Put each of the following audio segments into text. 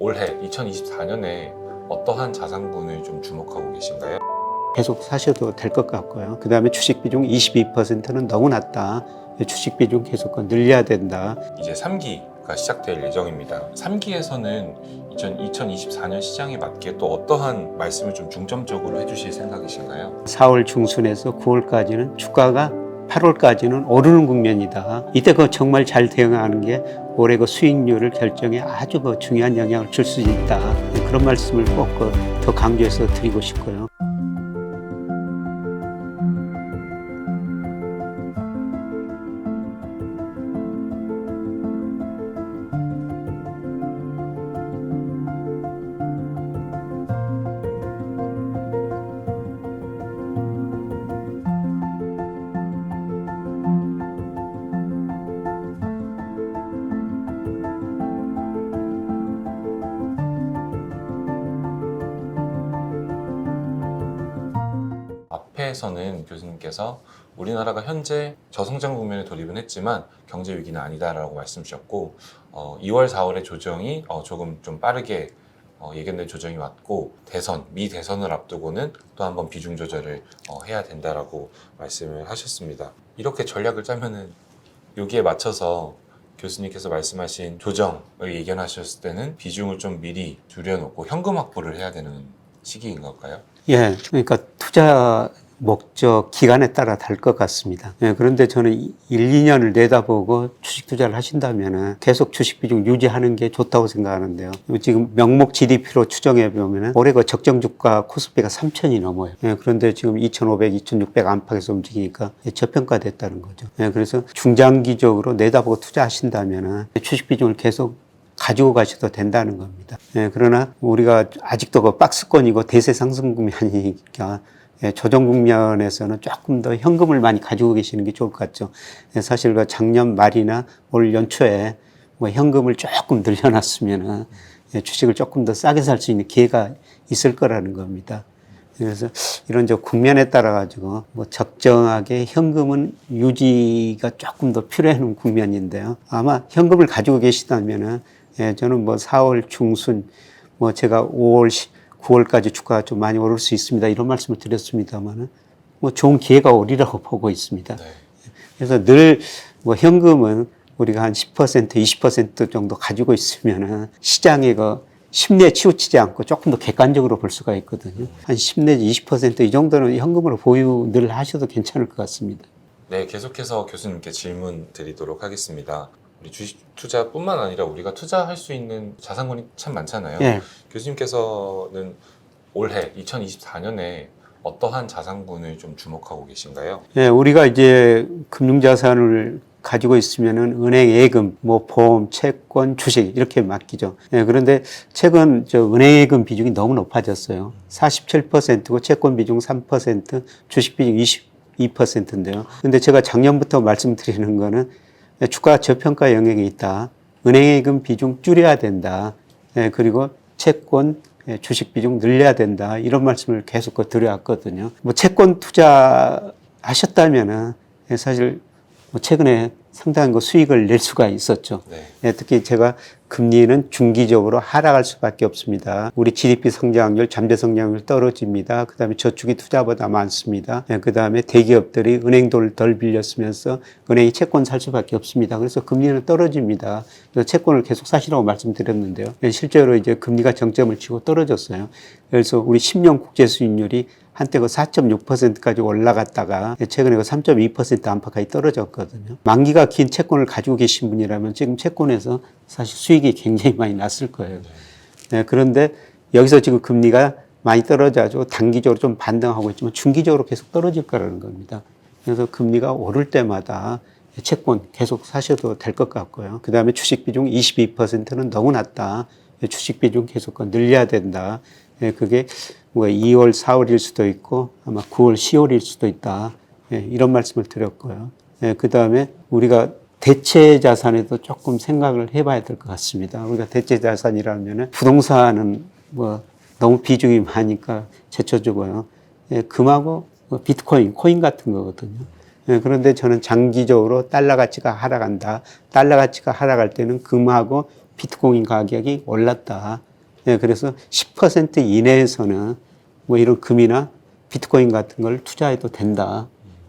올해 2024년에 어떠한 자산군을 좀 주목하고 계신가요? 계속 사셔도 될 것 같고요. 그 다음에 주식 비중 22%는 너무 낮다. 주식 비중 계속 늘려야 된다. 이제 3기가 시작될 예정입니다. 3기에서는 2024년 시장에 맞게 또 어떠한 말씀을 좀 중점적으로 해주실 생각이신가요? 4월 중순에서 9월까지는 주가가 8월까지는 오르는 국면이다. 이때 정말 잘 대응하는 게 올해 수익률을 결정에 아주 중요한 영향을 줄 수 있다. 그런 말씀을 꼭 더 강조해서 드리고 싶고요. 앞에서는 교수님께서 우리나라가 현재 저성장 국면에 돌입은 했지만 경제 위기는 아니다라고 말씀 주셨고 2월, 4월의 조정이 조금 좀 빠르게 예견된 조정이 왔고 미 대선을 앞두고는 또 한 번 비중 조절을 해야 된다라고 말씀을 하셨습니다. 이렇게 전략을 짜면은 여기에 맞춰서 교수님께서 말씀하신 조정을 예견하셨을 때는 비중을 좀 미리 줄여놓고 현금 확보를 해야 되는 시기인 걸까요? 예, 그러니까 투자 목적 기간에 따라 다를 것 같습니다. 예, 그런데 저는 1, 2년을 내다보고 주식 투자를 하신다면 계속 주식 비중 유지하는 게 좋다고 생각하는데요. 지금 명목 GDP로 추정해 보면 올해 적정 주가 코스피가 3,000이 넘어요. 예, 그런데 지금 2,500, 2,600 안팎에서 움직이니까 저평가됐다는 거죠. 예, 그래서 중장기적으로 내다보고 투자하신다면 주식 비중을 계속 가지고 가셔도 된다는 겁니다. 예, 그러나 우리가 아직도 박스권이고 대세 상승 국면이니까 조정 국면에서는 조금 더 현금을 많이 가지고 계시는 게 좋을 것 같죠. 사실 작년 말이나 올 연초에 현금을 조금 늘려놨으면 주식을 조금 더 싸게 살 수 있는 기회가 있을 거라는 겁니다. 그래서 이런 국면에 따라 가지고 적정하게 현금은 유지가 조금 더 필요한 국면인데요. 아마 현금을 가지고 계시다면은 저는 4월 중순 제가 5월 9월까지 주가가 좀 많이 오를 수 있습니다. 이런 말씀을 드렸습니다만은 좋은 기회가 오리라고 보고 있습니다. 네. 그래서 늘 현금은 우리가 한 10%, 20% 정도 가지고 있으면은 시장에 심리에 치우치지 않고 조금 더 객관적으로 볼 수가 있거든요. 한 10 내지 20% 이 정도는 현금으로 보유 늘 하셔도 괜찮을 것 같습니다. 네, 계속해서 교수님께 질문 드리도록 하겠습니다. 우리 주식 투자뿐만 아니라 우리가 투자할 수 있는 자산군이 참 많잖아요. 예. 교수님께서는 올해 2024년에 어떠한 자산군을 좀 주목하고 계신가요? 예, 우리가 이제 금융자산을 가지고 있으면은 은행 예금, 보험, 채권, 주식 이렇게 맡기죠. 예, 그런데 최근 은행 예금 비중이 너무 높아졌어요. 47%고 채권 비중 3%, 주식 비중 22%인데요. 근데 제가 작년부터 말씀드리는 거는 주가 저평가 영역에 있다. 은행 예금 비중 줄여야 된다. 예, 그리고 채권, 주식 비중 늘려야 된다. 이런 말씀을 계속 드려왔거든요. 채권 투자 하셨다면은 사실 최근에 상당한 수익을 낼 수가 있었죠. 네. 특히 제가 금리는 중기적으로 하락할 수밖에 없습니다. 우리 GDP 성장률, 잠재 성장률 떨어집니다. 그 다음에 저축이 투자보다 많습니다. 그 다음에 대기업들이 은행 돈을 덜 빌렸으면서 은행이 채권 살 수밖에 없습니다. 그래서 금리는 떨어집니다. 그래서 채권을 계속 사시라고 말씀드렸는데요. 실제로 이제 금리가 정점을 치고 떨어졌어요. 그래서 우리 10년 국제 수익률이 한때 4.6%까지 올라갔다가 최근에 3.2% 안팎까지 떨어졌거든요. 만기가 긴 채권을 가지고 계신 분이라면 지금 채권에서 사실 수익이 굉장히 많이 났을 거예요. 네, 그런데 여기서 지금 금리가 많이 떨어져가지고 단기적으로 좀 반등하고 있지만 중기적으로 계속 떨어질 거라는 겁니다. 그래서 금리가 오를 때마다 채권 계속 사셔도 될 것 같고요. 그 다음에 주식 비중 22%는 너무 낮다. 주식 비중 계속 늘려야 된다. 그게 2월, 4월일 수도 있고 아마 9월, 10월일 수도 있다. 이런 말씀을 드렸고요. 그 다음에 우리가 대체 자산에도 조금 생각을 해봐야 될 것 같습니다. 우리가 대체 자산이라면 부동산은 너무 비중이 많으니까 제쳐주고요. 금하고 비트코인, 코인 같은 거거든요. 그런데 저는 장기적으로 달러 가치가 하락한다. 달러 가치가 하락할 때는 금하고 비트코인 가격이 올랐다. 예, 그래서 10% 이내에서는 뭐 이런 금이나 비트코인 같은 걸 투자해도 된다.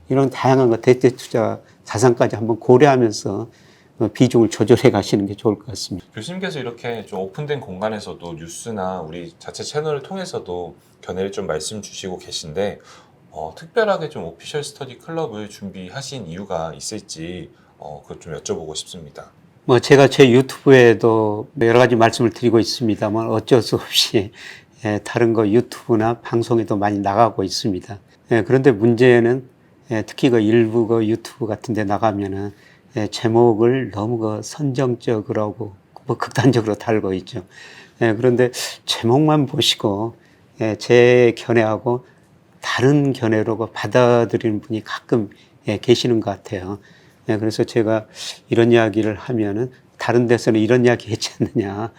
이런 다양한 거 대체 투자 자산까지 한번 고려하면서 비중을 조절해 가시는 게 좋을 것 같습니다. 교수님께서 이렇게 좀 오픈된 공간에서도 뉴스나 우리 자체 채널을 통해서도 견해를 좀 말씀 주시고 계신데 특별하게 좀 오피셜 스터디 클럽을 준비하신 이유가 있을지 그걸 좀 여쭤보고 싶습니다. 뭐 제가 제 유튜브에도 여러 가지 말씀을 드리고 있습니다만 어쩔 수 없이 다른 거 유튜브나 방송에도 많이 나가고 있습니다. 그런데 문제는 특히 그 일부 그 유튜브 같은 데 나가면은 제목을 너무 그 선정적으로 하고 뭐 극단적으로 달고 있죠. 그런데 제목만 보시고 제 견해하고 다른 견해로 받아들이는 분이 가끔 계시는 것 같아요. 그래서 제가 이런 이야기를 하면은 다른 데서는 이런 이야기 했지 않느냐.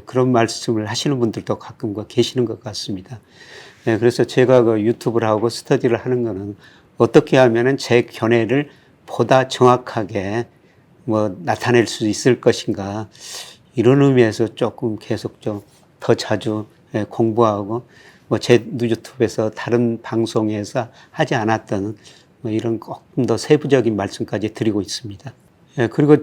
그런 말씀을 하시는 분들도 가끔 계시는 것 같습니다. 그래서 제가 그 유튜브를 하고 스터디를 하는 거는 어떻게 하면은 제 견해를 보다 정확하게 뭐 나타낼 수 있을 것인가. 이런 의미에서 조금 계속 좀 더 자주 공부하고 뭐 제 유튜브에서 다른 방송에서 하지 않았던 뭐 이런 조금 더 세부적인 말씀까지 드리고 있습니다. 그리고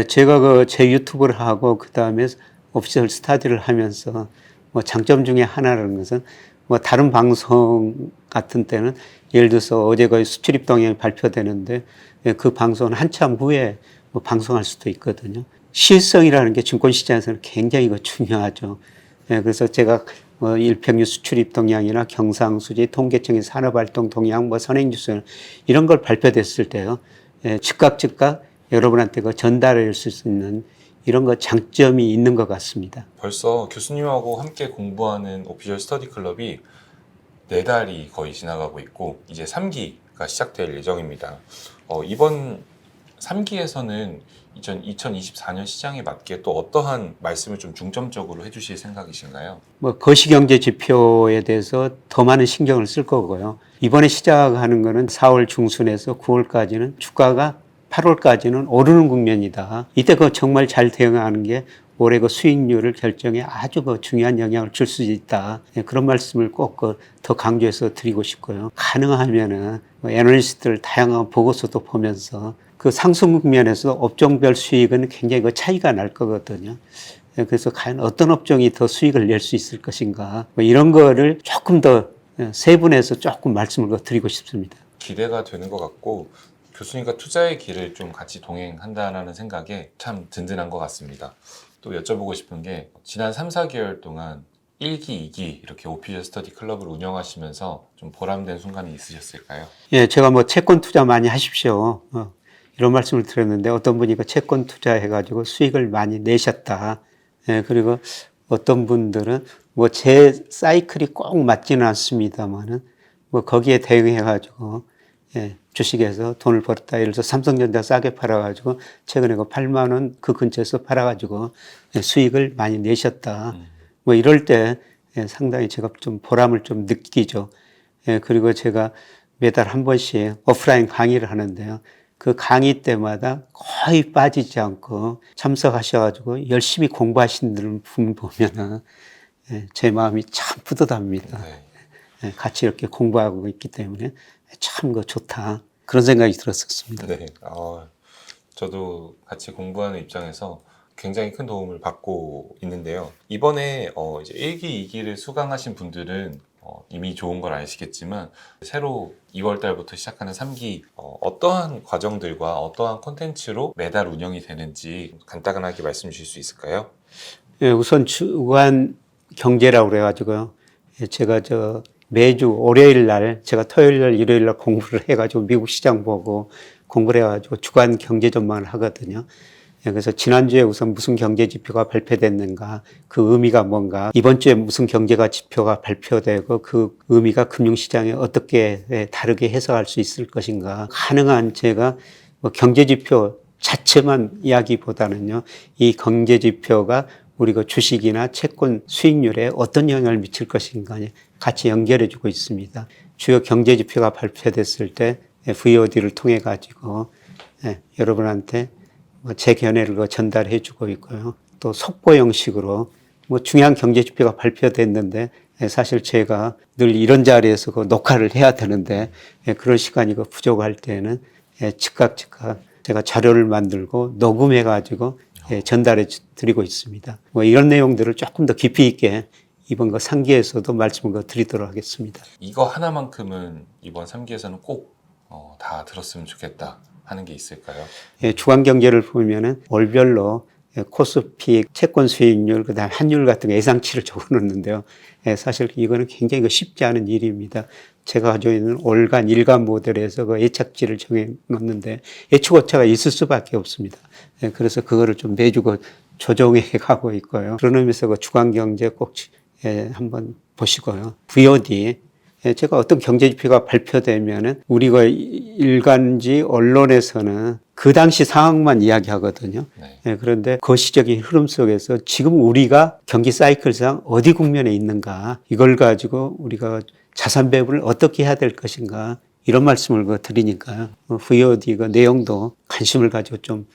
제가 그 제 유튜브를 하고 그 다음에 오피셜 스터디를 하면서 뭐 장점 중에 하나라는 것은 뭐 다른 방송 같은 때는 예를 들어서 어제 거의 수출입 동향이 발표되는데 그 방송은 한참 후에 뭐 방송할 수도 있거든요. 시일성이라는 게 증권시장에서는 굉장히 중요하죠. 그래서 제가 뭐 일평균 수출입 동향이나 경상수지, 통계청의 산업활동 동향, 뭐 선행뉴스 이런 걸 발표됐을 때요. 즉각 여러분한테 전달할 수 있는 이런 장점이 있는 것 같습니다. 벌써 교수님하고 함께 공부하는 오피셜 스터디 클럽이 4달이 거의 지나가고 있고 이제 3기가 시작될 예정입니다. 이번 3기에서는 2024년 시장에 맞게 또 어떠한 말씀을 좀 중점적으로 해주실 생각이신가요? 뭐 거시경제 지표에 대해서 더 많은 신경을 쓸 거고요. 이번에 시작하는 거는 4월 중순에서 9월까지는 주가가 8월까지는 오르는 국면이다. 이때 정말 잘 대응하는 게 올해 수익률을 결정에 아주 중요한 영향을 줄 수 있다. 그런 말씀을 꼭 더 강조해서 드리고 싶고요. 가능하면은 애널리스트들 다양한 보고서도 보면서 그 상승 국면에서 업종별 수익은 굉장히 차이가 날 거거든요. 그래서 과연 어떤 업종이 더 수익을 낼 수 있을 것인가. 뭐 이런 거를 조금 더 세분해서 조금 말씀을 드리고 싶습니다. 기대가 되는 것 같고 교수님과 투자의 길을 좀 같이 동행한다라는 생각에 참 든든한 것 같습니다. 또 여쭤보고 싶은 게 지난 3, 4개월 동안 1기, 2기 이렇게 오피셜 스터디 클럽을 운영하시면서 좀 보람된 순간이 있으셨을까요? 예, 제가 뭐 채권 투자 많이 하십시오. 이런 말씀을 드렸는데 어떤 분이 채권 투자해가지고 수익을 많이 내셨다. 예, 그리고 어떤 분들은 뭐 제 사이클이 꼭 맞지는 않습니다만은 뭐 거기에 대응해가지고 주식에서 돈을 벌었다. 예를 들어서 삼성전자 싸게 팔아가지고 최근에 8만 원 그 근처에서 팔아가지고 수익을 많이 내셨다. 뭐 이럴 때 상당히 제가 좀 보람을 좀 느끼죠. 그리고 제가 매달 한 번씩 오프라인 강의를 하는데요. 그 강의 때마다 거의 빠지지 않고 참석하셔가지고 열심히 공부하시는 분 보면은 제 마음이 참 뿌듯합니다. 네. 같이 이렇게 공부하고 있기 때문에 참 좋다. 그런 생각이 들었었습니다. 네. 저도 같이 공부하는 입장에서 굉장히 큰 도움을 받고 있는데요. 이번에 이제 1기, 2기를 수강하신 분들은 이미 좋은 걸 아시겠지만 새로 2월 달부터 시작하는 3기 어떠한 과정들과 어떠한 콘텐츠로 매달 운영이 되는지 간단하게 말씀 주실 수 있을까요? 우선 주간 경제라고 그래가지고요. 제가 매주 월요일 날 제가 토요일 날 일요일 날 공부를 해가지고 미국 시장 보고 공부를 해가지고 주간 경제 전망을 하거든요. 그래서 지난주에 우선 무슨 경제 지표가 발표됐는가, 그 의미가 뭔가, 이번 주에 무슨 경제가 지표가 발표되고 그 의미가 금융시장에 어떻게 다르게 해석할 수 있을 것인가. 가능한 제가 경제 지표 자체만 이야기보다는요, 이 경제 지표가 우리 주식이나 채권 수익률에 어떤 영향을 미칠 것인가 같이 연결해 주고 있습니다. 주요 경제 지표가 발표됐을 때 VOD를 통해 가지고 여러분한테 제 견해를 전달해 주고 있고요. 또 속보 형식으로 뭐 중요한 경제 지표가 발표됐는데 사실 제가 늘 이런 자리에서 그 녹화를 해야 되는데 그런 시간이 부족할 때는 즉각 제가 자료를 만들고 녹음해 가지고 전달해 드리고 있습니다. 뭐 이런 내용들을 조금 더 깊이 있게 이번 3기에서도 말씀을 드리도록 하겠습니다. 이거 하나만큼은 이번 3기에서는 꼭 다 들었으면 좋겠다 하는 게 있을까요? 주간 경제를 보면은 월별로 코스피 채권 수익률, 그다음 환율 같은 거 예상치를 적어놓는데요. 사실 이거는 굉장히 쉽지 않은 일입니다. 제가 가지고 있는 월간, 일간 모델에서 그 예측치를 정해놓는데 예측 오차가 있을 수밖에 없습니다. 그래서 그거를 좀 매주 조정해 가고 있고요. 그런 의미에서 주간 경제 꼭 한번 보시고요. VOD. 제가 어떤 경제 지표가 발표되면은 우리가 일간지 언론에서는 그 당시 상황만 이야기하거든요. 네. 그런데 거시적인 흐름 속에서 지금 우리가 경기 사이클상 어디 국면에 있는가, 이걸 가지고 우리가 자산 배분을 어떻게 해야 될 것인가, 이런 말씀을 드리니까요. VOD 내용도 관심을 가지고 좀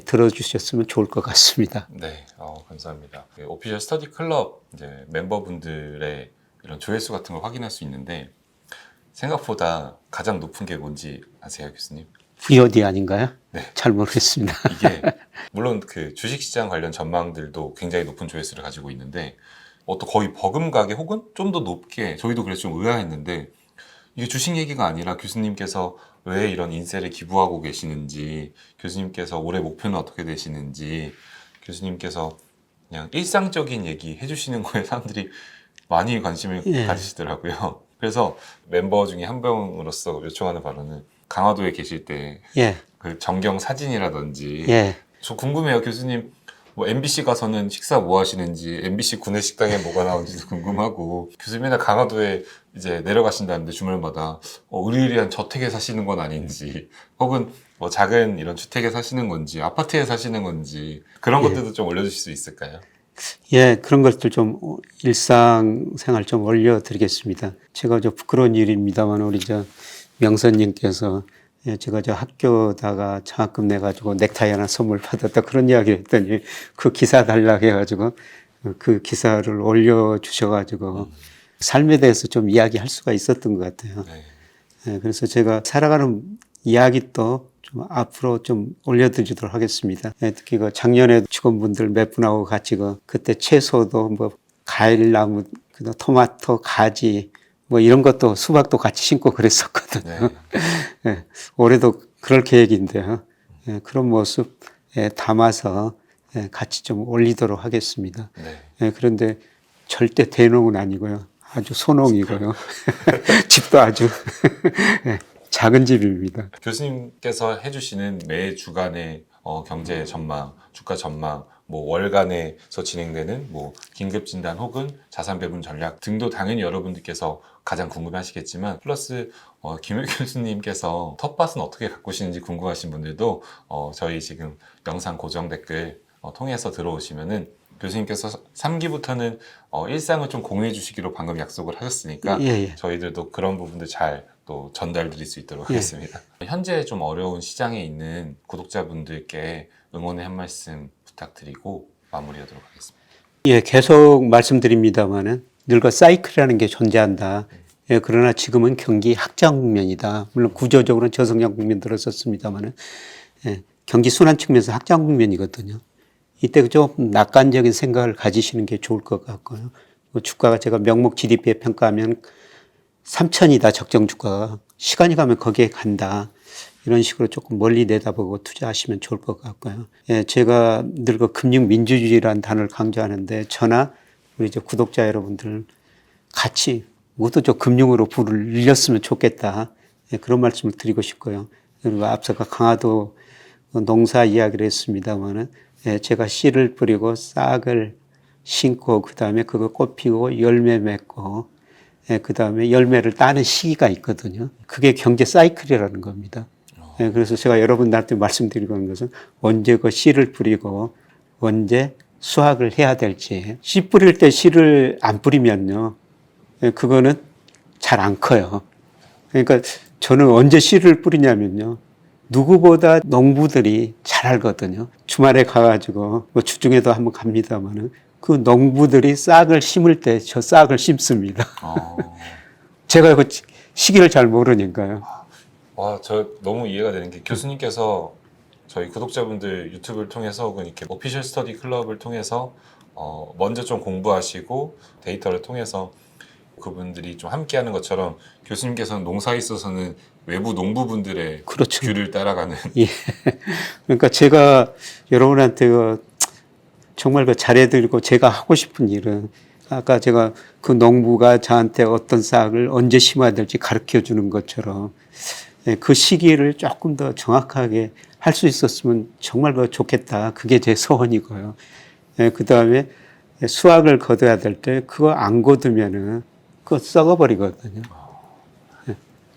들어주셨으면 좋을 것 같습니다. 네, 감사합니다. 오피셜 스터디 클럽 이제 멤버분들의 이런 조회수 같은 걸 확인할 수 있는데 생각보다 가장 높은 게 뭔지 아세요, 교수님? VOD 아닌가요? 네. 잘 모르겠습니다. 이게 물론 그 주식시장 관련 전망들도 굉장히 높은 조회수를 가지고 있는데 또 거의 버금가게 혹은 좀 더 높게, 저희도 그래서 좀 의아했는데 이게 주식 얘기가 아니라 교수님께서 왜 이런 인세를 기부하고 계시는지, 교수님께서 올해 목표는 어떻게 되시는지, 교수님께서 그냥 일상적인 얘기 해주시는 거에 사람들이 많이 관심을 가지시더라고요. 그래서 멤버 중에 한 명으로서 요청하는 바로는 강화도에 계실 때 그 전경 사진이라든지 저 궁금해요. 교수님 뭐 MBC 가서는 식사 뭐 하시는지, MBC 구내식당에 뭐가 나오는지도 궁금하고, 교수님 맨날 강화도에 이제 내려가신다는데 주말마다 의리의리한 저택에 사시는 건 아닌지, 혹은 뭐 작은 이런 주택에 사시는 건지, 아파트에 사시는 건지, 그런 것들도 좀 올려주실 수 있을까요? 그런 것들 좀 일상생활 좀 올려드리겠습니다. 제가 부끄러운 일입니다만 우리 명선님께서 제가 학교다가 장학금 내가지고 넥타이 하나 선물 받았다 그런 이야기를 했더니 그 기사 달라고 해가지고 그 기사를 올려주셔가지고 삶에 대해서 좀 이야기할 수가 있었던 것 같아요. 그래서 제가 살아가는 이야기도 좀 앞으로 좀 올려드리도록 하겠습니다. 특히 작년에 직원분들 몇 분하고 같이 그때 채소도 뭐 과일나무, 토마토, 가지 뭐 이런 것도 수박도 같이 심고 그랬었거든요. 올해도 그럴 계획인데요. 그런 모습 담아서 같이 좀 올리도록 하겠습니다. 그런데 절대 대농은 아니고요. 아주 소농이고요. 집도 아주 작은 집입니다. 교수님께서 해주시는 매 주간의 경제 전망, 주가 전망, 뭐 월간에서 진행되는 뭐 긴급 진단 혹은 자산 배분 전략 등도 당연히 여러분들께서 가장 궁금하시겠지만, 플러스 김효 교수님께서 텃밭은 어떻게 가꾸시는지 궁금하신 분들도 저희 지금 영상 고정 댓글 통해서 들어오시면은 교수님께서 3기부터는 일상을 좀 공유해 주시기로 방금 약속을 하셨으니까 저희들도 그런 부분들 잘 또 전달 드릴 수 있도록 하겠습니다. 현재 좀 어려운 시장에 있는 구독자분들께 응원의 한 말씀 부탁드리고 마무리하도록 하겠습니다. 계속 말씀드립니다만은 늘 사이클이라는 게 존재한다. 그러나 지금은 경기 확장 국면이다. 물론 구조적으로는 저성장 국면 들었었습니다만은 경기 순환 측면에서 확장 국면이거든요. 이때 좀 낙관적인 생각을 가지시는 게 좋을 것 같고요. 주가가 제가 명목 GDP에 평가하면 3천이다 적정 주가가. 시간이 가면 거기에 간다. 이런 식으로 조금 멀리 내다보고 투자하시면 좋을 것 같고요. 제가 늘 금융 민주주의라는 단어를 강조하는데 저나 우리 구독자 여러분들 같이 모두 금융으로 불을 일렸으면 좋겠다. 그런 말씀을 드리고 싶고요. 그리고 앞서 강화도 농사 이야기를 했습니다만은 제가 씨를 뿌리고 싹을 심고 그 다음에 그거 꽃 피고 열매 맺고 그 다음에 열매를 따는 시기가 있거든요. 그게 경제 사이클이라는 겁니다. 그래서 제가 여러분들한테 말씀드리고 있는 것은 언제 그 씨를 뿌리고 언제 수확을 해야 될지. 씨 뿌릴 때 씨를 안 뿌리면요, 그거는 잘 안 커요. 그러니까 저는 언제 씨를 뿌리냐면요, 누구보다 농부들이 잘 알거든요. 주말에 가가지고 뭐 주중에도 한번 갑니다만은 그 농부들이 싹을 심을 때 저 싹을 심습니다. 어, 제가 그 시기를 잘 모르니까요. 와, 저 너무 이해가 되는 게 교수님께서 저희 구독자분들 유튜브를 통해서 혹은 이렇게 오피셜 스터디 클럽을 통해서 먼저 좀 공부하시고 데이터를 통해서 그분들이 좀 함께하는 것처럼 교수님께서는 농사에 있어서는 외부 농부분들의 그렇죠. 귤을 따라가는 예. 그러니까 제가 여러분한테 정말 그 잘해드리고 제가 하고 싶은 일은 아까 제가 그 농부가 저한테 어떤 싹을 언제 심어야 될지 가르쳐 주는 것처럼 그 시기를 조금 더 정확하게 할 수 있었으면 정말 좋겠다. 그게 제 소원이고요. 그 다음에 수확을 거둬야 될 때 그거 안 거두면은 그거 썩어버리거든요.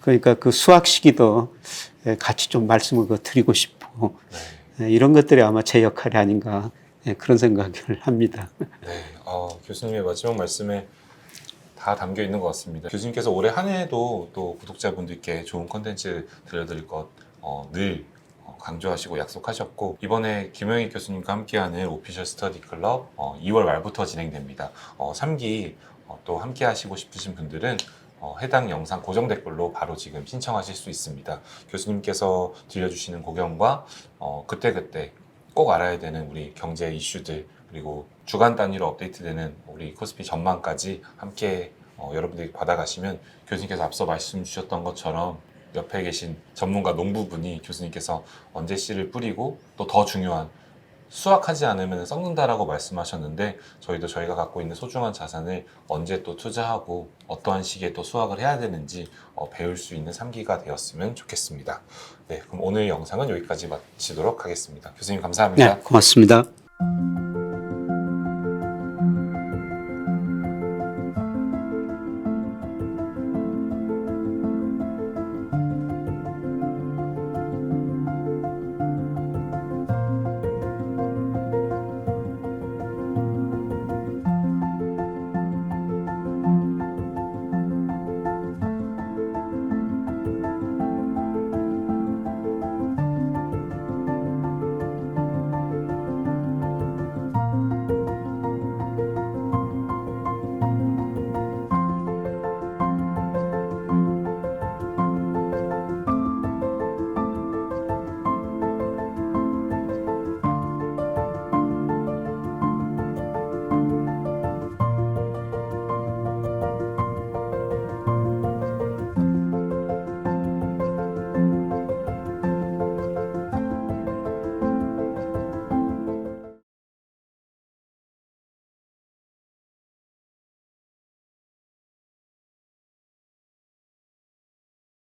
그러니까 그 수확 시기도 같이 좀 말씀을 드리고 싶고 이런 것들이 아마 제 역할이 아닌가 그런 생각을 합니다. 네, 교수님의 마지막 말씀에 다 담겨 있는 것 같습니다. 교수님께서 올해 한 해에도 또 구독자분들께 좋은 컨텐츠 들려드릴 것 늘 강조하시고 약속하셨고 이번에 김영희 교수님과 함께하는 오피셜 스터디 클럽 2월 말부터 진행됩니다. 3기 또 함께 하시고 싶으신 분들은 해당 영상 고정 댓글로 바로 지금 신청하실 수 있습니다. 교수님께서 들려주시는 고견과 그때그때 꼭 알아야 되는 우리 경제 이슈들 그리고 주간 단위로 업데이트되는 우리 코스피 전망까지 함께 여러분들이 받아가시면 교수님께서 앞서 말씀 주셨던 것처럼 옆에 계신 전문가 농부분이 교수님께서 언제 씨를 뿌리고 또 더 중요한 수확하지 않으면 썩는다라고 말씀하셨는데 저희도 저희가 갖고 있는 소중한 자산을 언제 또 투자하고 어떠한 시기에 또 수확을 해야 되는지 배울 수 있는 3기가 되었으면 좋겠습니다. 네, 그럼 오늘 영상은 여기까지 마치도록 하겠습니다. 교수님 감사합니다. 네, 고맙습니다.